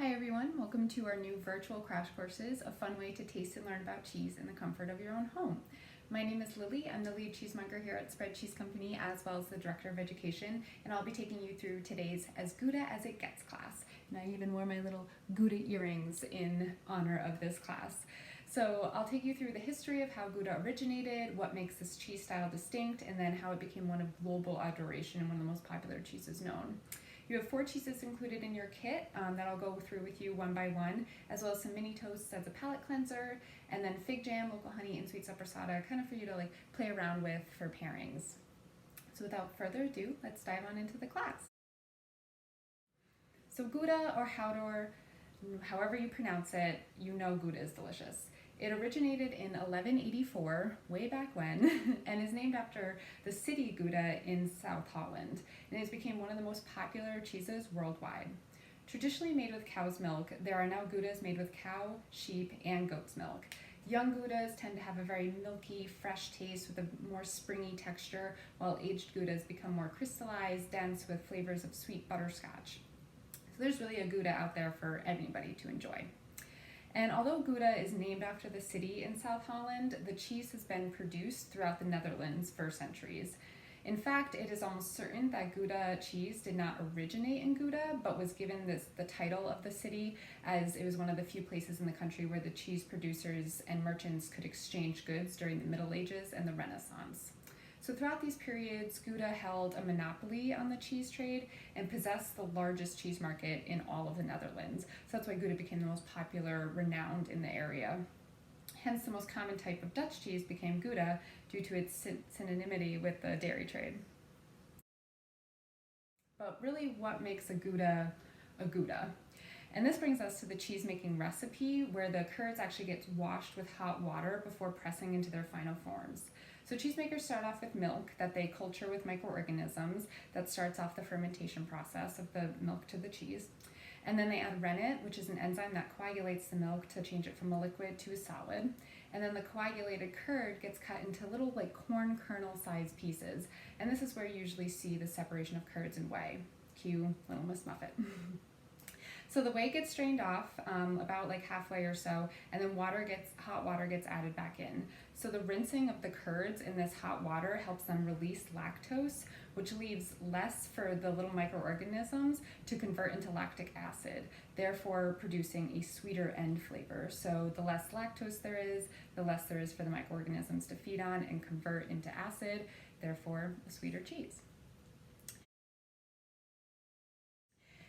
Hi everyone, welcome to our new virtual crash courses, a fun way to taste and learn about cheese in the comfort of your own home. My name is Lily, I'm the lead cheesemonger here at Spread Cheese Company as well as the Director of Education, and I'll be taking you through today's As Gouda As It Gets class. And I even wore my little Gouda earrings in honor of this class. So I'll take you through the history of how Gouda originated, what makes this cheese style distinct, and then how it became one of global adoration and one of the most popular cheeses known. You have 4 cheeses included in your kit that I'll go through with you one by one, as well as some mini toasts as a palate cleanser, and then fig jam, local honey, and sweet sopressata, kind of for you to play around with for pairings. So without further ado, let's dive on into the class. So Gouda or Howdor, however you pronounce it, you know Gouda is delicious. It originated in 1184, way back when, and is named after the city Gouda in South Holland, and it became one of the most popular cheeses worldwide. Traditionally made with cow's milk, there are now Goudas made with cow, sheep, and goat's milk. Young Goudas tend to have a very milky, fresh taste with a more springy texture, while aged Goudas become more crystallized, dense with flavors of sweet butterscotch. So there's really a Gouda out there for anybody to enjoy. And although Gouda is named after the city in South Holland, the cheese has been produced throughout the Netherlands for centuries. In fact, it is almost certain that Gouda cheese did not originate in Gouda, but was given the title of the city, as it was one of the few places in the country where the cheese producers and merchants could exchange goods during the Middle Ages and the Renaissance. So throughout these periods, Gouda held a monopoly on the cheese trade and possessed the largest cheese market in all of the Netherlands. So that's why Gouda became the most popular, renowned in the area. Hence, the most common type of Dutch cheese became Gouda due to its synonymity with the dairy trade. But really, what makes a Gouda a Gouda? And this brings us to the cheese making recipe, where the curds actually get washed with hot water before pressing into their final forms. So cheesemakers start off with milk that they culture with microorganisms that starts off the fermentation process of the milk to the cheese. And then they add rennet, which is an enzyme that coagulates the milk to change it from a liquid to a solid. And then the coagulated curd gets cut into little corn kernel sized pieces. And this is where you usually see the separation of curds and whey. Cue Little Miss Muffet. So the whey gets strained off about halfway or so, and then hot water gets added back in. So the rinsing of the curds in this hot water helps them release lactose, which leaves less for the little microorganisms to convert into lactic acid, therefore producing a sweeter end flavor. So the less lactose there is, the less there is for the microorganisms to feed on and convert into acid, therefore a sweeter cheese.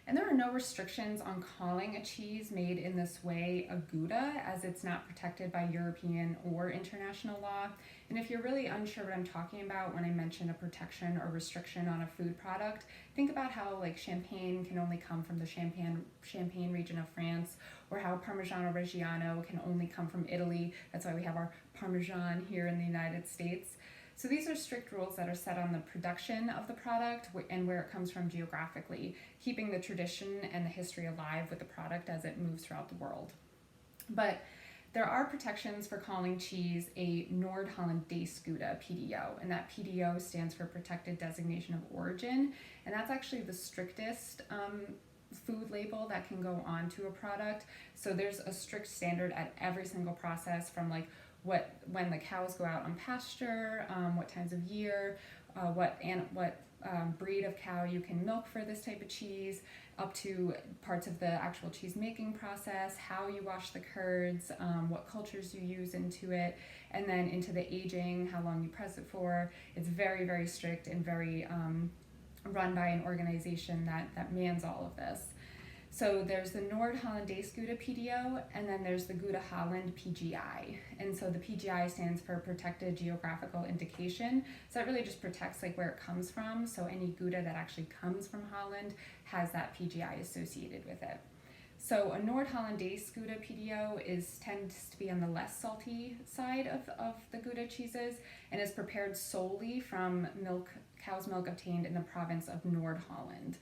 And there are no restrictions on calling a cheese made in this way a Gouda, as it's not protected by European or international law. And if you're really unsure what I'm talking about when I mention a protection or restriction on a food product, think about how champagne can only come from the Champagne region of France, or how Parmigiano Reggiano can only come from Italy. That's why we have our Parmesan here in the United States. So these are strict rules that are set on the production of the product and where it comes from geographically, keeping the tradition and the history alive with the product as it moves throughout the world. But there are protections for calling cheese a Noord-Hollandaise Gouda, PDO, and that PDO stands for Protected Designation of Origin, and that's actually the strictest food label that can go onto a product. So there's a strict standard at every single process, from when the cows go out on pasture, what times of year, what breed of cow you can milk for this type of cheese, up to parts of the actual cheese making process, how you wash the curds, what cultures you use into it, and then into the aging, how long you press it for. It's very, very strict and very run by an organization that mans all of this. So there's the Noord-Hollandaise Gouda PDO, and then there's the Gouda Holland PGI. And so the PGI stands for Protected Geographical Indication. So that really just protects where it comes from. So any Gouda that actually comes from Holland has that PGI associated with it. So a Noord-Hollandaise Gouda PDO tends to be on the less salty side of the Gouda cheeses, and is prepared solely from cow's milk obtained in the province of Noord-Holland.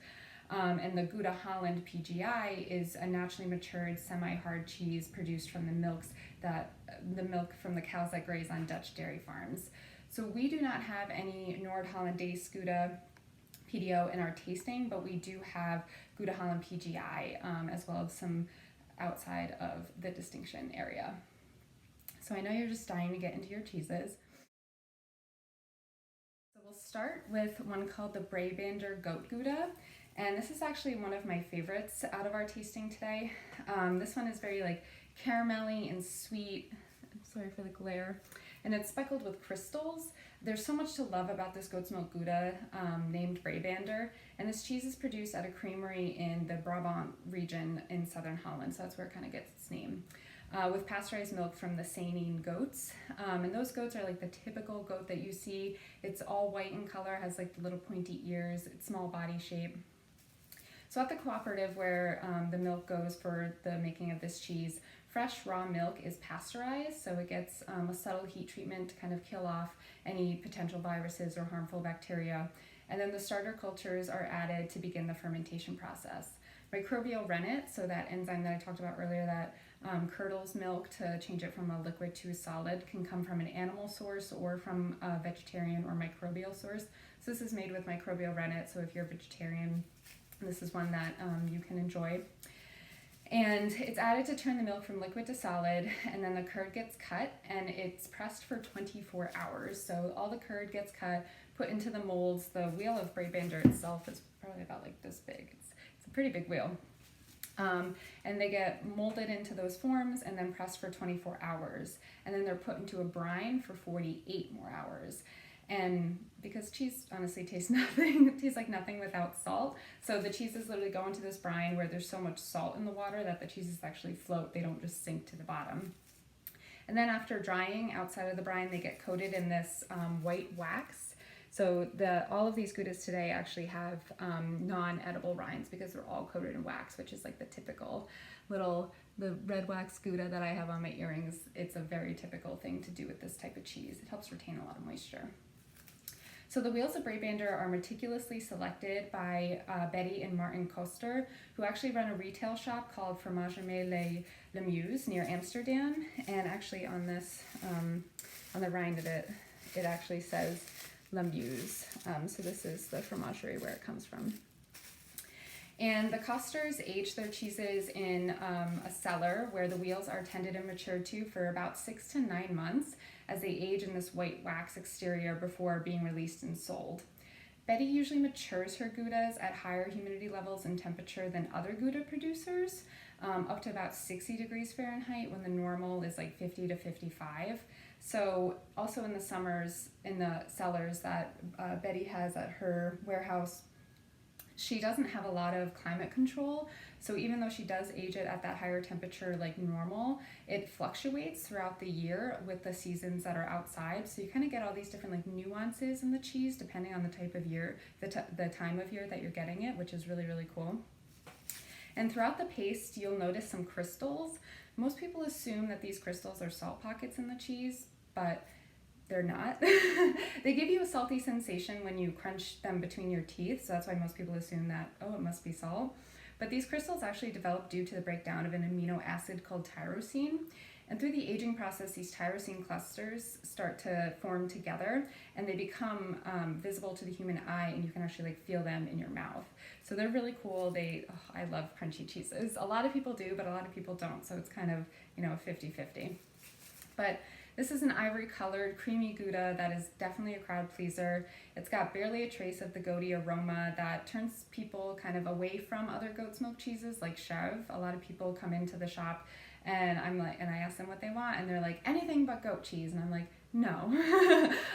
And the Gouda Holland PGI is a naturally matured semi-hard cheese produced from the milk from the cows that graze on Dutch dairy farms. So we do not have any Noord-Hollandaise Gouda PDO in our tasting, but we do have Gouda Holland PGI as well as some outside of the distinction area. So I know you're just dying to get into your cheeses. So we'll start with one called the Brabander Goat Gouda. And this is actually one of my favorites out of our tasting today. This one is very like caramelly and sweet. I'm sorry for the glare. And it's speckled with crystals. There's so much to love about this goat's milk Gouda named Brabander. And this cheese is produced at a creamery in the Brabant region in southern Holland. So that's where it kind of gets its name. With pasteurized milk from the Saaneen goats. And those goats are like the typical goat that you see. It's all white in color, has like the little pointy ears, it's small body shape. So at the cooperative where the milk goes for the making of this cheese, fresh raw milk is pasteurized, so it gets a subtle heat treatment to kind of kill off any potential viruses or harmful bacteria. And then the starter cultures are added to begin the fermentation process. Microbial rennet, so that enzyme that I talked about earlier that curdles milk to change it from a liquid to a solid, can come from an animal source or from a vegetarian or microbial source. So this is made with microbial rennet, so if you're a vegetarian, this is one that you can enjoy. And it's added to turn the milk from liquid to solid, and then the curd gets cut and it's pressed for 24 hours. So all the curd gets cut, put into the molds. The wheel of Brabander itself is probably about like this big. It's a pretty big wheel. And they get molded into those forms and then pressed for 24 hours. And then they're put into a brine for 48 more hours. And because cheese honestly tastes nothing, it tastes like nothing without salt. So the cheeses literally go into this brine where there's so much salt in the water that the cheeses actually float. They don't just sink to the bottom. And then after drying outside of the brine, they get coated in this white wax. So all of these Goudas today actually have non-edible rinds because they're all coated in wax, which is like the typical the red wax Gouda that I have on my earrings. It's a very typical thing to do with this type of cheese. It helps retain a lot of moisture. So the wheels of Brabander are meticulously selected by Betty and Martin Koster, who actually run a retail shop called Fromagerie Le Muse near Amsterdam. And actually on this, on the rind of it, it actually says Le Muse. So this is the fromagerie where it comes from. And the Kosters age their cheeses in a cellar where the wheels are tended and matured to for about 6 to 9 months as they age in this white wax exterior before being released and sold. Betty usually matures her Goudas at higher humidity levels and temperature than other Gouda producers, up to about 60 degrees Fahrenheit when the normal is like 50 to 55. So also in the summers, in the cellars that Betty has at her warehouse, she doesn't have a lot of climate control. So even though she does age it at that higher temperature like normal, it fluctuates throughout the year with the seasons that are outside. So you kind of get all these different like nuances in the cheese depending on the type of year, the time of year that you're getting it, which is really, really cool. And throughout the paste, you'll notice some crystals. Most people assume that these crystals are salt pockets in the cheese, but they're not. They give you a salty sensation when you crunch them between your teeth, so that's why most people assume that, oh, it must be salt. But these crystals actually develop due to the breakdown of an amino acid called tyrosine. And through the aging process, these tyrosine clusters start to form together and they become visible to the human eye, and you can actually like feel them in your mouth. So they're really cool. I love crunchy cheeses. A lot of people do, but a lot of people don't. So it's kind of, 50-50. But this is an ivory colored creamy Gouda that is definitely a crowd pleaser. It's got barely a trace of the goaty aroma that turns people kind of away from other goat's milk cheeses like Chev. A lot of people come into the shop and I ask them what they want and they're like, anything but goat cheese. And I'm like, no.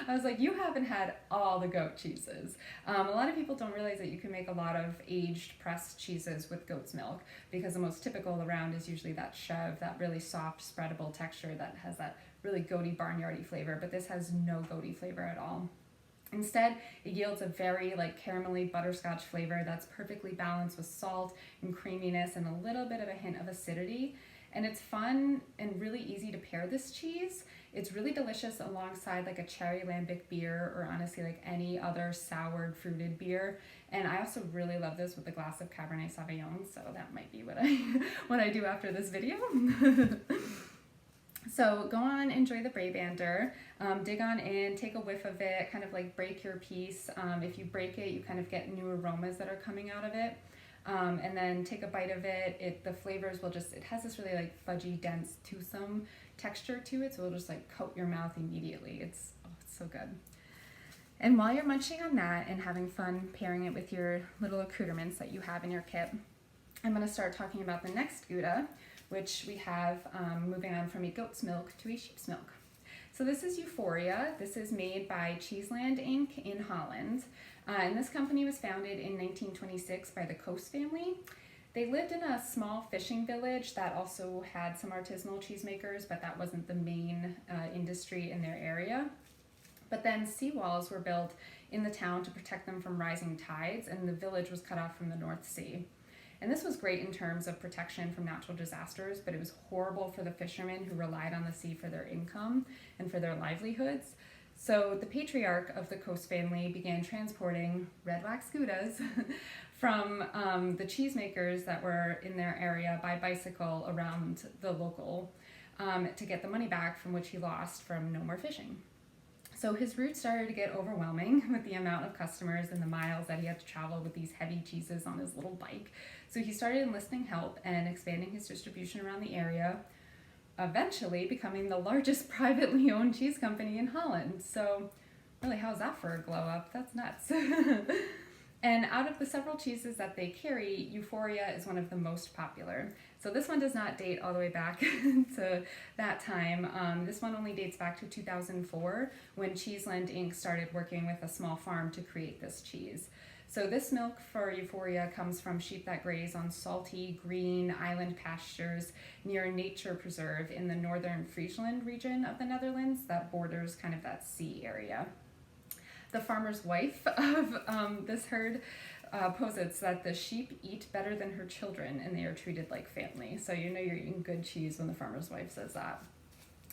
I was like, you haven't had all the goat cheeses. A lot of people don't realize that you can make a lot of aged pressed cheeses with goat's milk because the most typical around is usually that Chev, that really soft spreadable texture that has that really goaty barnyardy flavor, but this has no goaty flavor at all. Instead, it yields a very like caramelly butterscotch flavor that's perfectly balanced with salt and creaminess and a little bit of a hint of acidity. And it's fun and really easy to pair this cheese. It's really delicious alongside like a cherry lambic beer or honestly like any other soured fruited beer. And I also really love this with a glass of Cabernet Sauvignon, so that might be what I do after this video. So go on, enjoy the Brabander, dig on in, take a whiff of it, kind of like break your piece. If you break it, you kind of get new aromas that are coming out of it. And then take a bite of it. The flavors will just, it has this really like fudgy, dense, toothsome texture to it. So it'll just like coat your mouth immediately. It's so good. And while you're munching on that and having fun pairing it with your little accoutrements that you have in your kit, I'm going to start talking about the next Gouda, which we have moving on from a goat's milk to a sheep's milk. So this is Euphoria. This is made by Cheeseland Inc. in Holland. And this company was founded in 1926 by the Coast family. They lived in a small fishing village that also had some artisanal cheesemakers, but that wasn't the main industry in their area. But then seawalls were built in the town to protect them from rising tides, and the village was cut off from the North Sea. And this was great in terms of protection from natural disasters, but it was horrible for the fishermen who relied on the sea for their income and for their livelihoods. So the patriarch of the Coast family began transporting red wax Goudas from the cheesemakers that were in their area by bicycle around the local to get the money back from which he lost from no more fishing. So his route started to get overwhelming with the amount of customers and the miles that he had to travel with these heavy cheeses on his little bike. So he started enlisting help and expanding his distribution around the area, eventually becoming the largest privately owned cheese company in Holland. So really, how's that for a glow up? That's nuts. And out of the several cheeses that they carry, Euphoria is one of the most popular. So this one does not date all the way back to that time. This one only dates back to 2004 when Cheeseland Inc. started working with a small farm to create this cheese. So this milk for Euphoria comes from sheep that graze on salty, green island pastures near a nature preserve in the northern Friesland region of the Netherlands that borders kind of that sea area. The farmer's wife of this herd posits that the sheep eat better than her children and they are treated like family. So you know you're eating good cheese when the farmer's wife says that.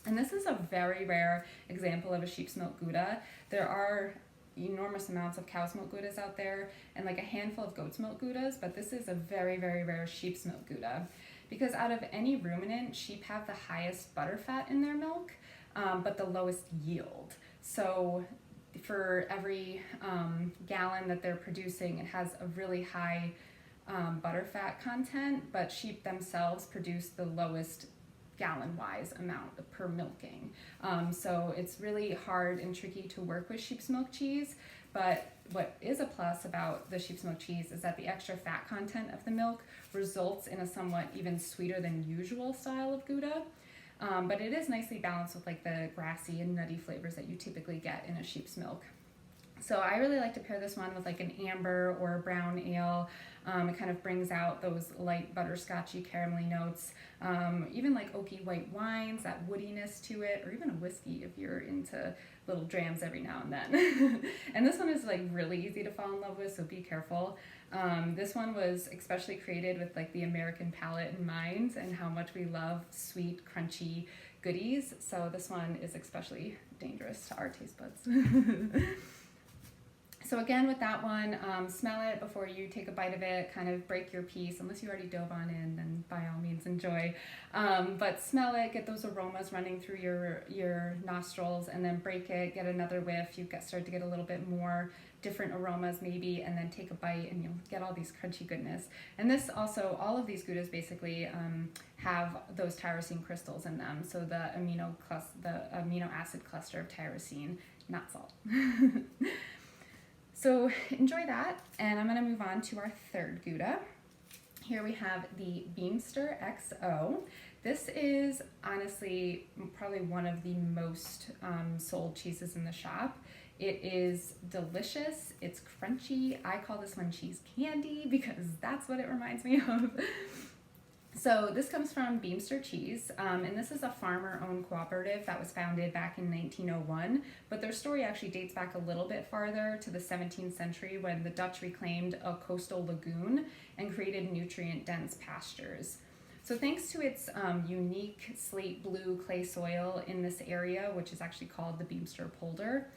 And this is a very rare example of a sheep's milk Gouda. There are enormous amounts of cow's milk Goudas out there and like a handful of goat's milk Goudas, but this is a very, very rare sheep's milk Gouda. Because out of any ruminant, sheep have the highest butter fat in their milk, but the lowest yield. So for every gallon that they're producing, it has a really high butter fat content, but sheep themselves produce the lowest gallon-wise amount per milking. So it's really hard and tricky to work with sheep's milk cheese, but what is a plus about the sheep's milk cheese is that the extra fat content of the milk results in a somewhat even sweeter than usual style of Gouda. But it is nicely balanced with like the grassy and nutty flavors that you typically get in a sheep's milk. So I really like to pair this one with like an amber or a brown ale. It kind of brings out those light butterscotchy caramelly notes. Even like oaky white wines, that woodiness to it, or even a whiskey if you're into little drams every now and then. And this one is like really easy to fall in love with, so be careful. This one was especially created with like the American palate in mind and how much we love sweet, crunchy goodies. So this one is especially dangerous to our taste buds. So again, with that one, smell it before you take a bite of it, kind of break your piece. Unless you already dove on in, then by all means enjoy. But smell it, get those aromas running through your nostrils, and then break it, get another whiff. You start to get a little bit more different aromas maybe, and then take a bite and you'll get all these crunchy goodness. And this also, all of these Goudas basically have those tyrosine crystals in them. So the amino acid cluster of tyrosine, not salt. So enjoy that, and I'm going to move on to our third Gouda. Here we have the Beemster XO. This is honestly probably one of the most sold cheeses in the shop. It is delicious, it's crunchy. I call this one cheese candy because that's what it reminds me of. So this comes from Beemster Cheese, and this is a farmer-owned cooperative that was founded back in 1901, but their story actually dates back a little bit farther to the 17th century when the Dutch reclaimed a coastal lagoon and created nutrient-dense pastures. So thanks to its unique slate blue clay soil in this area, which is actually called the Beemster polder,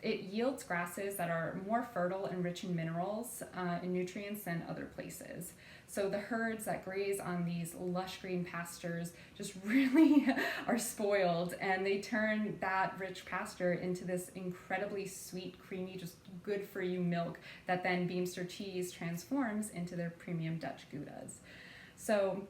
it yields grasses that are more fertile and rich in minerals and nutrients than other places. So the herds that graze on these lush green pastures just really are spoiled, and they turn that rich pasture into this incredibly sweet, creamy, just good for you milk that then Beemster cheese transforms into their premium Dutch Goudas. So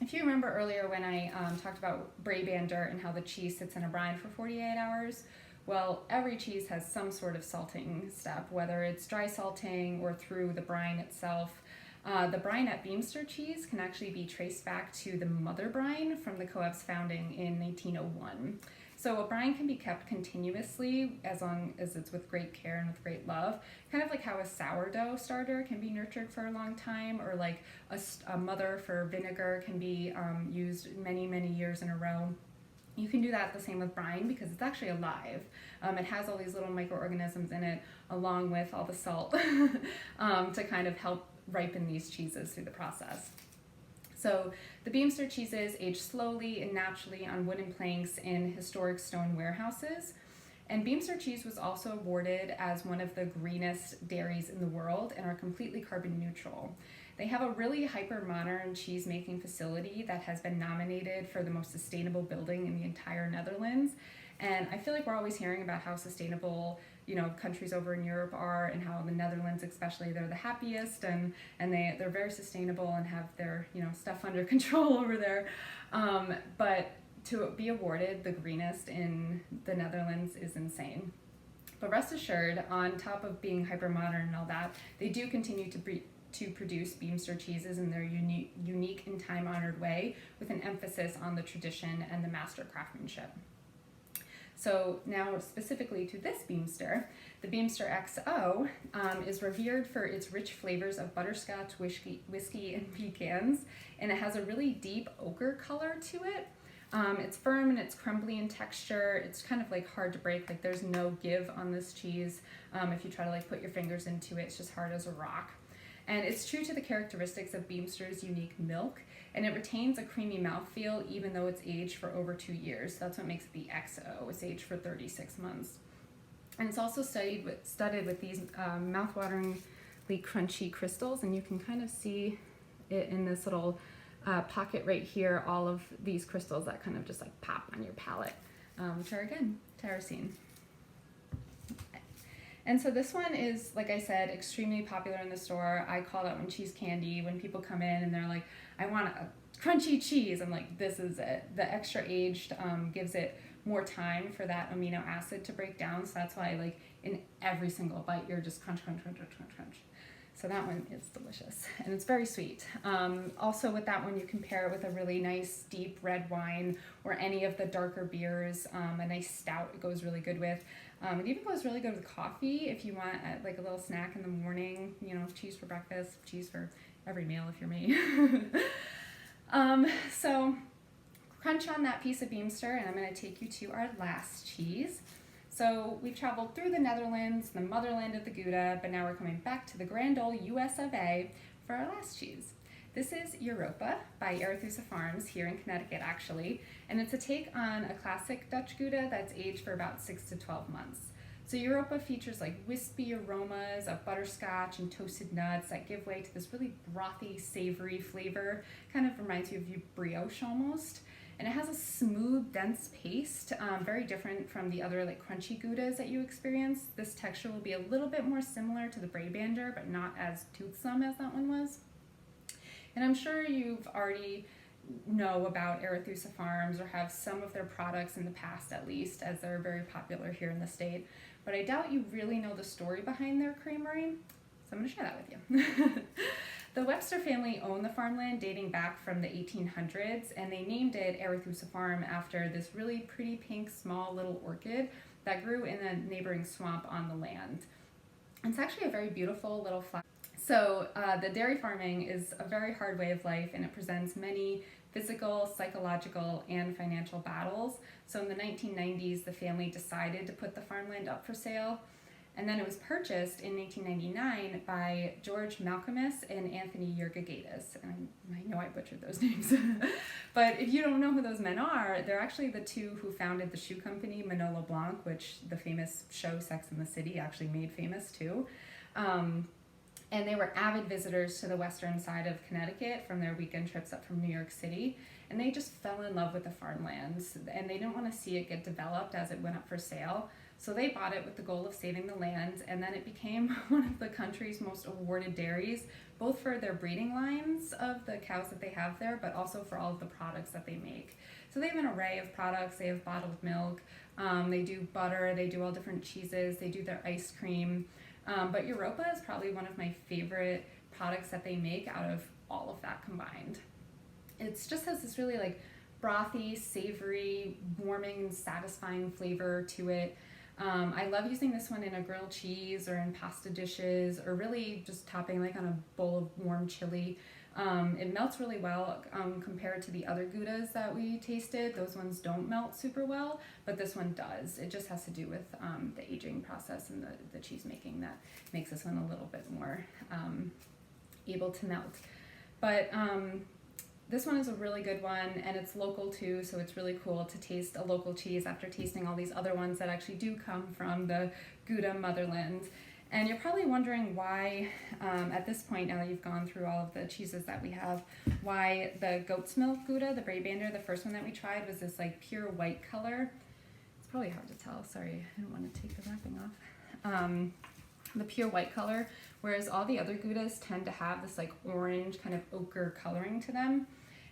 if you remember earlier when I talked about Brabander and how the cheese sits in a brine for 48 hours, well, every cheese has some sort of salting step, whether it's dry salting or through the brine itself. The brine at Beemster cheese can actually be traced back to the mother brine from the co-op's founding in 1901. So a brine can be kept continuously as long as it's with great care and with great love, kind of like how a sourdough starter can be nurtured for a long time, or like a mother for vinegar can be used many, many years in a row. You can do that the same with brine because it's actually alive. It has all these little microorganisms in it along with all the salt to kind of help ripen these cheeses through the process. So the Beemster cheeses age slowly and naturally on wooden planks in historic stone warehouses. And Beemster cheese was also awarded as one of the greenest dairies in the world and are completely carbon neutral. They have a really hyper-modern cheese-making facility that has been nominated for the most sustainable building in the entire Netherlands. And I feel like we're always hearing about how sustainable, countries over in Europe are, and how the Netherlands especially, they're the happiest, and they're very sustainable and have their, stuff under control over there. But to be awarded the greenest in the Netherlands is insane. But rest assured, on top of being hyper-modern and all that, they do continue to produce Beemster cheeses in their unique and time-honored way, with an emphasis on the tradition and the master craftsmanship. So now specifically to this Beemster, the Beemster XO is revered for its rich flavors of butterscotch, whiskey, and pecans, and it has a really deep ochre color to it. It's firm and it's crumbly in texture. It's kind of like hard to break, like there's no give on this cheese. If you try to like put your fingers into it, it's just hard as a rock. And it's true to the characteristics of Beemster's unique milk, and it retains a creamy mouthfeel even though it's aged for over 2 years. That's what makes it the XO. It's aged for 36 months. And it's also studded with these mouthwateringly crunchy crystals, and you can kind of see it in this little pocket right here, all of these crystals that kind of just like pop on your palate, which are again tyrosine. And so this one is, like I said, extremely popular in the store. I call that one cheese candy. When people come in and they're like, I want a crunchy cheese, I'm like, this is it. The extra aged gives it more time for that amino acid to break down. So that's why, like, in every single bite, you're just crunch, crunch, crunch, crunch, crunch, crunch. So that one is delicious, and it's very sweet. Also with that one, you can pair it with a really nice deep red wine or any of the darker beers. A nice stout it goes really good with. It even goes really good with coffee if you want like a little snack in the morning, cheese for breakfast, cheese for every meal if you're me. So crunch on that piece of Beemster, and I'm going to take you to our last cheese. So we've traveled through the Netherlands, the motherland of the Gouda, but now we're coming back to the grand old US of A for our last cheese. This is Europa by Arethusa Farms here in Connecticut, actually, and it's a take on a classic Dutch Gouda that's aged for about 6 to 12 months. So Europa features like wispy aromas of butterscotch and toasted nuts that give way to this really brothy, savory flavor. Kind of reminds you of brioche almost. And it has a smooth, dense paste, very different from the other like crunchy Goudas that you experience. This texture will be a little bit more similar to the Brabander, but not as toothsome as that one was. And I'm sure you've already know about Arethusa Farms or have some of their products in the past at least, as they're very popular here in the state. But I doubt you really know the story behind their creamery, so I'm going to share that with you. The Webster family owned the farmland dating back from the 1800s, and they named it Arethusa Farm after this really pretty pink small little orchid that grew in a neighboring swamp on the land. It's actually a very beautiful little flower. So the dairy farming is a very hard way of life, and it presents many physical, psychological, and financial battles. So in the 1990s, the family decided to put the farmland up for sale. And then it was purchased in 1899 by George Malcolmus and Anthony Yergagaitis. And I know I butchered those names. But if you don't know who those men are, they're actually the two who founded the shoe company Manolo Blahnik, which the famous show Sex and the City actually made famous too. And they were avid visitors to the western side of Connecticut from their weekend trips up from New York City. And they just fell in love with the farmlands, and they didn't want to see it get developed as it went up for sale. So they bought it with the goal of saving the land, and then it became one of the country's most awarded dairies, both for their breeding lines of the cows that they have there, but also for all of the products that they make. So they have an array of products. They have bottled milk, they do butter, they do all different cheeses, they do their ice cream. But Europa is probably one of my favorite products that they make out of all of that combined. It just has this really like brothy, savory, warming, and satisfying flavor to it. I love using this one in a grilled cheese or in pasta dishes, or really just topping like on a bowl of warm chili. It melts really well compared to the other Goudas that we tasted. Those ones don't melt super well, but this one does. It just has to do with the aging process and the cheese making that makes this one a little bit more able to melt. But this one is a really good one, and it's local too, so it's really cool to taste a local cheese after tasting all these other ones that actually do come from the Gouda motherland. And you're probably wondering why, at this point, now that you've gone through all of the cheeses that we have, why the goat's milk Gouda, the Brabander, the first one that we tried, was this like pure white color. It's probably hard to tell, sorry, I don't want to take the wrapping off. The pure white color, whereas all the other Goudas tend to have this like orange kind of ochre coloring to them.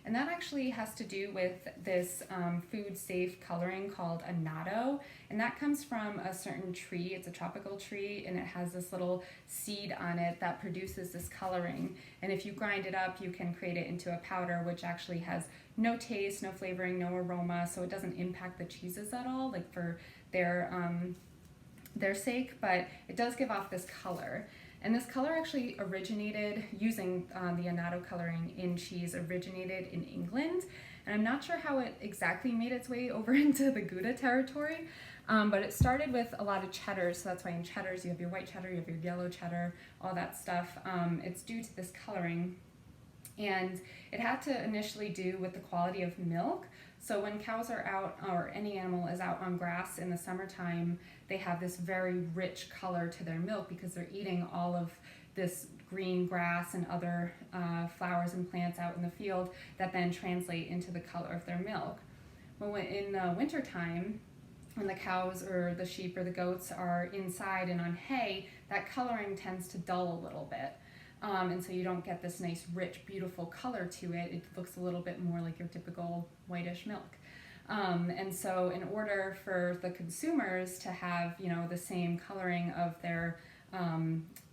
And that actually has to do with this food safe coloring called annatto, and that comes from a certain tree. It's a tropical tree, and it has this little seed on it that produces this coloring. And if you grind it up, you can create it into a powder, which actually has no taste, no flavoring, no aroma, so it doesn't impact the cheeses at all, like for their sake, but it does give off this color. And this color actually originated, using the annatto coloring in cheese, originated in England. And I'm not sure how it exactly made its way over into the Gouda territory, but it started with a lot of cheddars. So that's why in cheddars you have your white cheddar, you have your yellow cheddar, all that stuff. It's due to this coloring. And it had to initially do with the quality of milk. So when cows are out, or any animal is out on grass in the summertime, they have this very rich color to their milk because they're eating all of this green grass and other flowers and plants out in the field that then translate into the color of their milk. Well, in the wintertime, when the cows or the sheep or the goats are inside and on hay, that coloring tends to dull a little bit. And so you don't get this nice, rich, beautiful color to it. It looks a little bit more like your typical whitish milk. And so in order for the consumers to have, the same coloring of their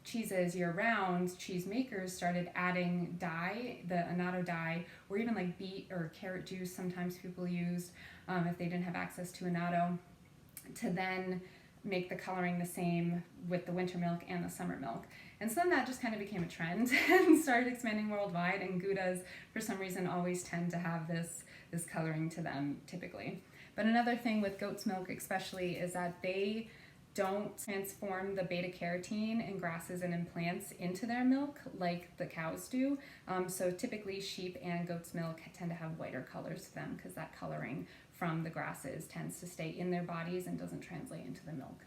cheeses year-round, cheese makers started adding dye, the annatto dye, or even like beet or carrot juice sometimes people used if they didn't have access to annatto, to then make the coloring the same with the winter milk and the summer milk. And so then that just kind of became a trend and started expanding worldwide, and Goudas, for some reason, always tend to have this coloring to them, typically. But another thing with goat's milk especially is that they don't transform the beta-carotene in grasses and in plants into their milk like the cows do. So typically sheep and goat's milk tend to have whiter colors to them because that coloring from the grasses tends to stay in their bodies and doesn't translate into the milk.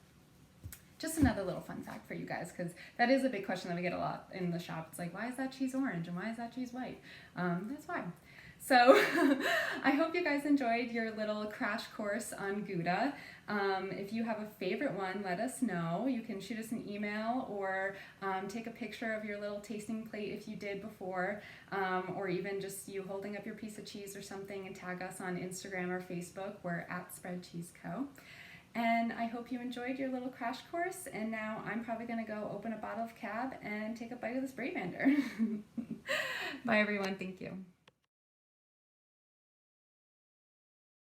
Just another little fun fact for you guys, because that is a big question that we get a lot in the shop. It's like, why is that cheese orange and why is that cheese white? That's why. So I hope you guys enjoyed your little crash course on Gouda. If you have a favorite one, let us know. You can shoot us an email or take a picture of your little tasting plate if you did before, or even just you holding up your piece of cheese or something, and tag us on Instagram or Facebook. We're @SpreadCheeseCo. And I hope you enjoyed your little crash course, and now I'm probably going to go open a bottle of Cab and take a bite of this Brabander. Bye everyone, thank you.